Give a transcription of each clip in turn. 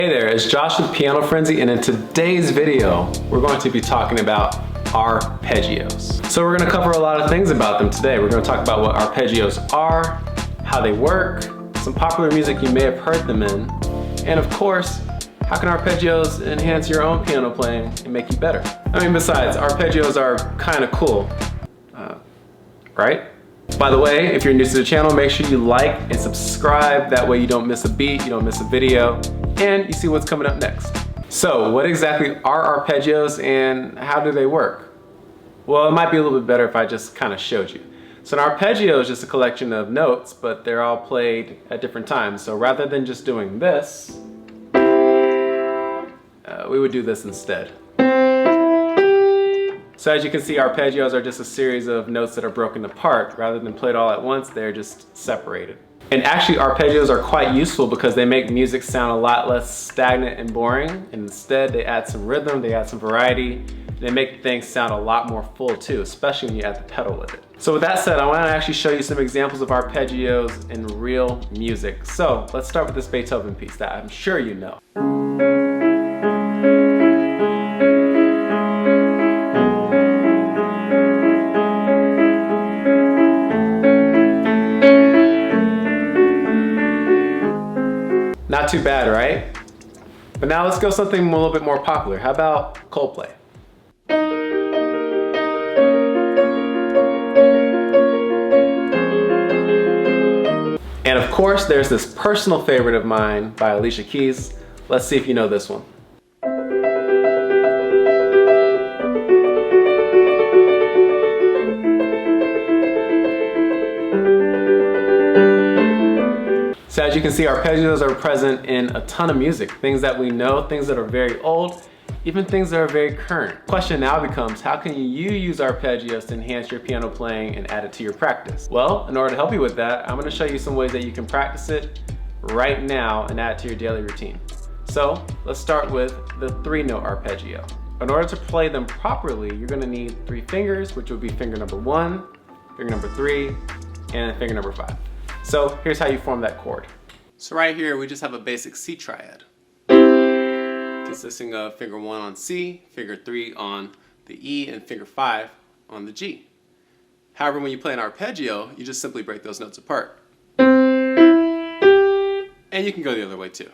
Hey there, it's Josh with Piano Frenzy, and in today's video, we're going to be talking about arpeggios. So we're going to cover a lot of things about them today. We're going to talk about what arpeggios are, how they work, some popular music you may have heard them in, and of course, how can arpeggios enhance your own piano playing and make you better? I mean, besides, arpeggios are kind of cool, right? By the way, if you're new to the channel, make sure you like and subscribe. That way you don't miss a beat, you don't miss a video, and you see what's coming up next. So what exactly are arpeggios and how do they work? Well, it might be a little bit better if I just kind of showed you. So an arpeggio is just a collection of notes, but they're all played at different times. So rather than just doing this, we would do this instead. So as you can see, arpeggios are just a series of notes that are broken apart. Rather than played all at once, they're just separated. And actually, arpeggios are quite useful because they make music sound a lot less stagnant and boring. And instead, they add some rhythm, they add some variety, and they make things sound a lot more full too, especially when you add the pedal with it. So with that said, I want to actually show you some examples of arpeggios in real music. So let's start with this Beethoven piece that I'm sure you know. Not too bad, right? But now let's go something a little bit more popular. How about Coldplay? And of course, there's this personal favorite of mine by Alicia Keys. Let's see if you know this one. So as you can see, arpeggios are present in a ton of music. Things that we know, things that are very old, even things that are very current. Question now becomes, how can you use arpeggios to enhance your piano playing and add it to your practice? Well, in order to help you with that, I'm going to show you some ways that you can practice it right now and add it to your daily routine. So let's start with the 3-note arpeggio. In order to play them properly, you're going to need 3 fingers, which would be finger number 1, finger number 3, and finger number 5. So here's how you form that chord. So right here, we just have a basic C triad, consisting of finger 1 on C, finger 3 on the E, and finger 5 on the G. However, when you play an arpeggio, you just simply break those notes apart. And you can go the other way too.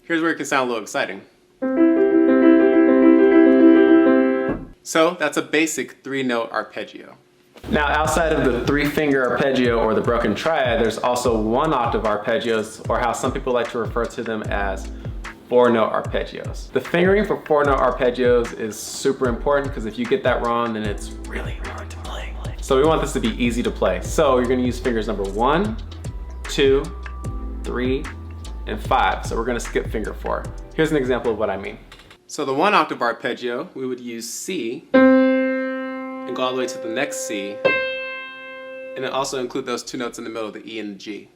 Here's where it can sound a little exciting. So that's a basic 3-note arpeggio. Now, outside of the 3-finger arpeggio or the broken triad, there's also 1-octave arpeggios, or how some people like to refer to them as 4-note arpeggios. The fingering for 4-note arpeggios is super important because if you get that wrong, then it's really hard to play. So we want this to be easy to play. So you're going to use fingers number 1, 2, 3, and 5. So we're going to skip finger 4. Here's an example of what I mean. So the 1-octave arpeggio, we would use C, and go all the way to the next C, and then also include those 2 notes in the middle, the E and the G.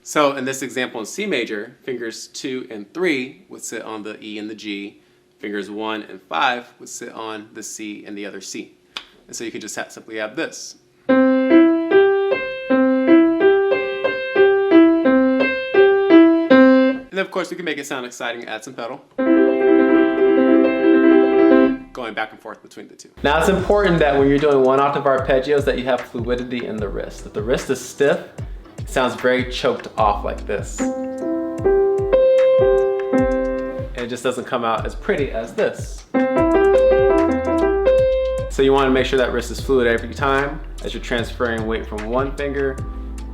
So in this example in C major, fingers 2 and 3 would sit on the E and the G, fingers 1 and 5 would sit on the C and the other C. And so you could just simply have this. And then of course we can make it sound exciting, add some pedal, going back and forth between the two. Now it's important that when you're doing 1-octave arpeggios that you have fluidity in the wrist. If the wrist is stiff, it sounds very choked off like this. And it just doesn't come out as pretty as this. So you want to make sure that wrist is fluid every time as you're transferring weight from one finger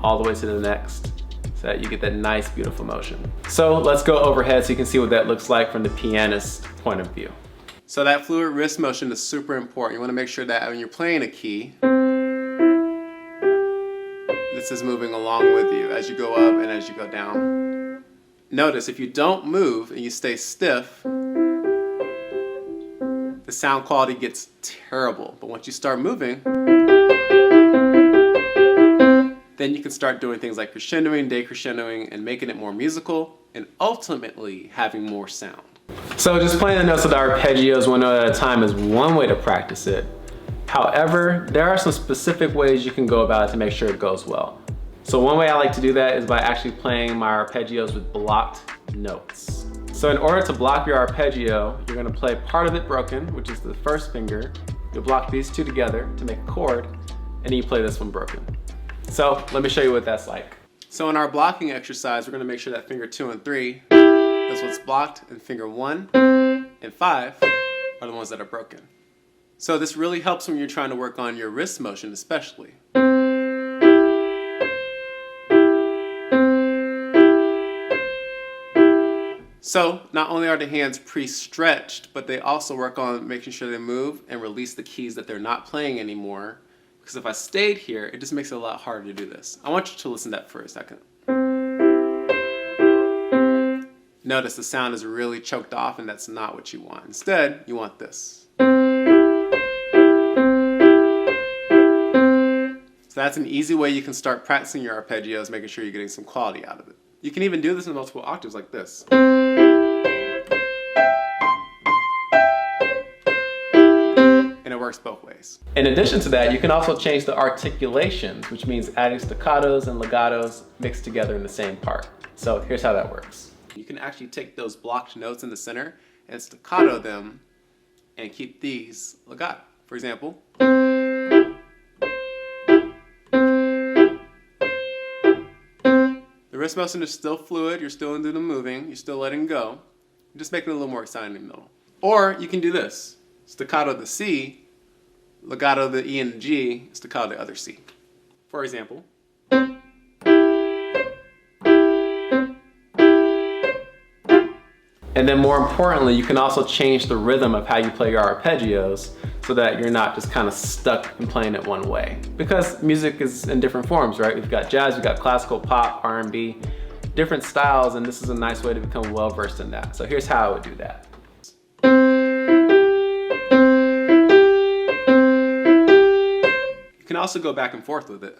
all the way to the next, so that you get that nice, beautiful motion. So let's go overhead so you can see what that looks like from the pianist's point of view. So that fluid wrist motion is super important. You want to make sure that when you're playing a key, this is moving along with you as you go up and as you go down. Notice if you don't move and you stay stiff, the sound quality gets terrible. But once you start moving, then you can start doing things like crescendoing, decrescendoing, and making it more musical, and ultimately having more sound. So just playing the notes with the arpeggios 1 note at a time is one way to practice it. However, there are some specific ways you can go about it to make sure it goes well. So one way I like to do that is by actually playing my arpeggios with blocked notes. So in order to block your arpeggio, you're gonna play part of it broken, which is the first finger. You'll block these two together to make a chord, and then you play this one broken. So let me show you what that's like. So in our blocking exercise, we're gonna make sure that finger 2 and 3 is what's blocked, and finger 1 and 5 are the ones that are broken. So this really helps when you're trying to work on your wrist motion especially. So not only are the hands pre-stretched, but they also work on making sure they move and release the keys that they're not playing anymore. Because if I stayed here, it just makes it a lot harder to do this. I want you to listen to that for a second. Notice the sound is really choked off, and that's not what you want. Instead, you want this. So that's an easy way you can start practicing your arpeggios, making sure you're getting some quality out of it. You can even do this in multiple octaves like this. And it works both ways. In addition to that, you can also change the articulations, which means adding staccatos and legatos mixed together in the same part. So here's how that works. You can actually take those blocked notes in the center and staccato them and keep these legato. For example, the wrist motion is still fluid, you're still doing the moving, you're still letting go. You're just making it a little more exciting in the middle. Or you can do this. Staccato the C, legato the E and the G, staccato the other C. For example. And then more importantly, you can also change the rhythm of how you play your arpeggios so that you're not just kind of stuck in playing it one way. Because music is in different forms, right? We've got jazz, we've got classical, pop, R&B, different styles, and this is a nice way to become well-versed in that. So here's how I would do that. You can also go back and forth with it.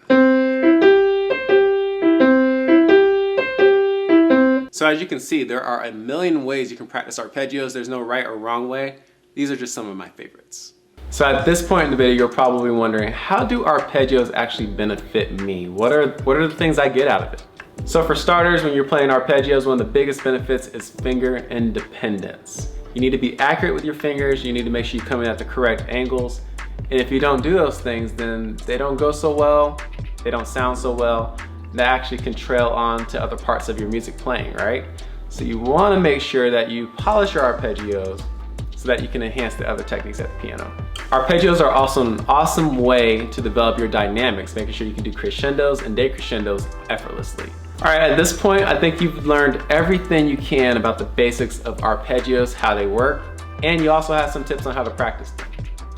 So as you can see, there are a million ways you can practice arpeggios. There's no right or wrong way. These are just some of my favorites. So at this point in the video, you're probably wondering, how do arpeggios actually benefit me? What are the things I get out of it? So for starters, when you're playing arpeggios, one of the biggest benefits is finger independence. You need to be accurate with your fingers. You need to make sure you're coming at the correct angles. And if you don't do those things, then they don't go so well, they don't sound so well, and that actually can trail on to other parts of your music playing, right? So you want to make sure that you polish your arpeggios so that you can enhance the other techniques at the piano. Arpeggios are also an awesome way to develop your dynamics, making sure you can do crescendos and decrescendos effortlessly. All right, at this point, I think you've learned everything you can about the basics of arpeggios, how they work, and you also have some tips on how to practice them.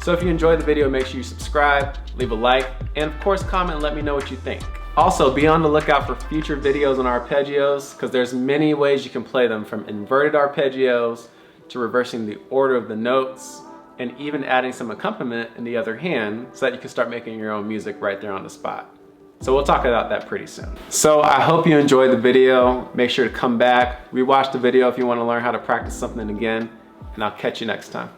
So if you enjoyed the video, make sure you subscribe, leave a like, and of course comment and let me know what you think. Also, be on the lookout for future videos on arpeggios, because there's many ways you can play them, from inverted arpeggios to reversing the order of the notes, and even adding some accompaniment in the other hand so that you can start making your own music right there on the spot. So we'll talk about that pretty soon. So I hope you enjoyed the video. Make sure to come back, rewatch the video if you want to learn how to practice something again, and I'll catch you next time.